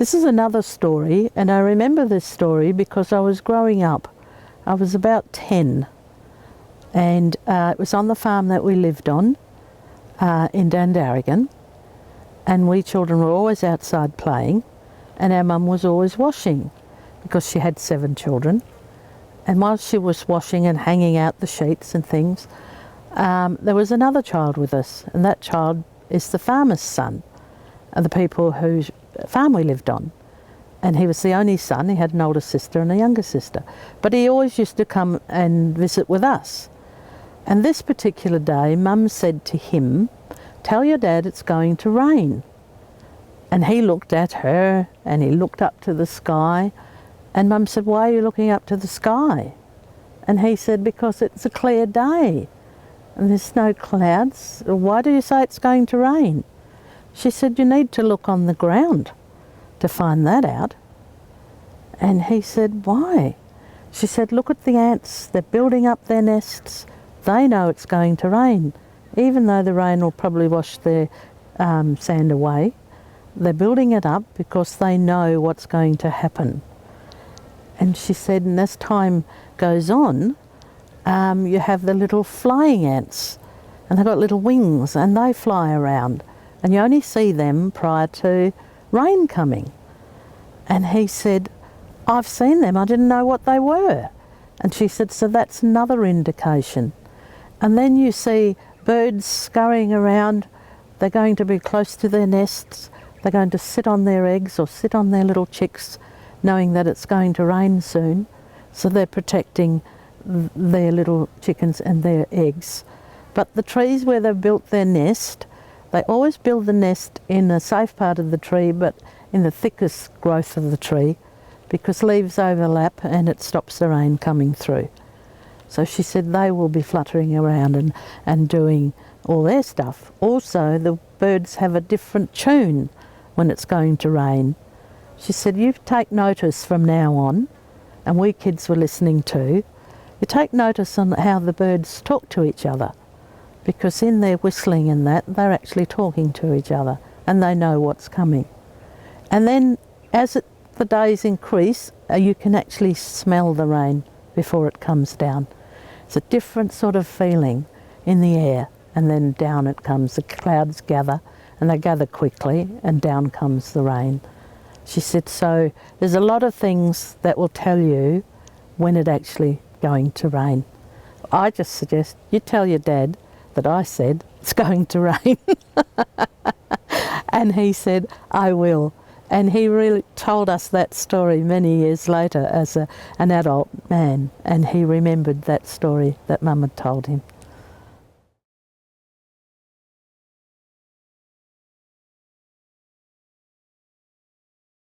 This is another story, and I remember this story because I was growing up. I was about 10, and it was on the farm that we lived on in Dandaragan, and we children were always outside playing, and our mum was always washing because she had 7 children. And while she was washing and hanging out the sheets and things, there was another child with us, and that child is the farmer's son, and the people whose farm we lived on. And he was the only son. He had an older sister and a younger sister. But he always used to come and visit with us. And this particular day, Mum said to him, "Tell your dad it's going to rain." And he looked at her and he looked up to the sky. And Mum said, "Why are you looking up to the sky?" And he said, "Because it's a clear day and there's no clouds. Why do you say it's going to rain?" She said, "You need to look on the ground to find that out." And he said, "Why?" She said, "Look at the ants. They're building up their nests. They know it's going to rain. Even though the rain will probably wash their sand away, they're building it up because they know what's going to happen." And she said, and as time goes on, you have the little flying ants, and they've got little wings, and they fly around, and you only see them prior to rain coming. And he said, "I've seen them, I didn't know what they were." And she said, "So that's another indication." And then you see birds scurrying around. They're going to be close to their nests. They're going to sit on their eggs or sit on their little chicks, knowing that it's going to rain soon. So they're protecting their little chickens and their eggs. But the trees where they've built their nest, they always build the nest in a safe part of the tree, but in the thickest growth of the tree, because leaves overlap and it stops the rain coming through. So she said they will be fluttering around and doing all their stuff. Also, the birds have a different tune when it's going to rain. She said, "You take notice from now on," and we kids were listening too. "You take notice on how the birds talk to each other, because in their whistling and that, they're actually talking to each other and they know what's coming." And then as the days increase, you can actually smell the rain before it comes down. It's a different sort of feeling in the air, and then down it comes. The clouds gather, and they gather quickly, and down comes the rain. She said, so there's a lot of things that will tell you when it's actually going to rain. I just suggest you tell your dad that I said it's going to rain. And he said, "I will." And he really told us that story many years later as an adult man, and he remembered that story that Mum had told him.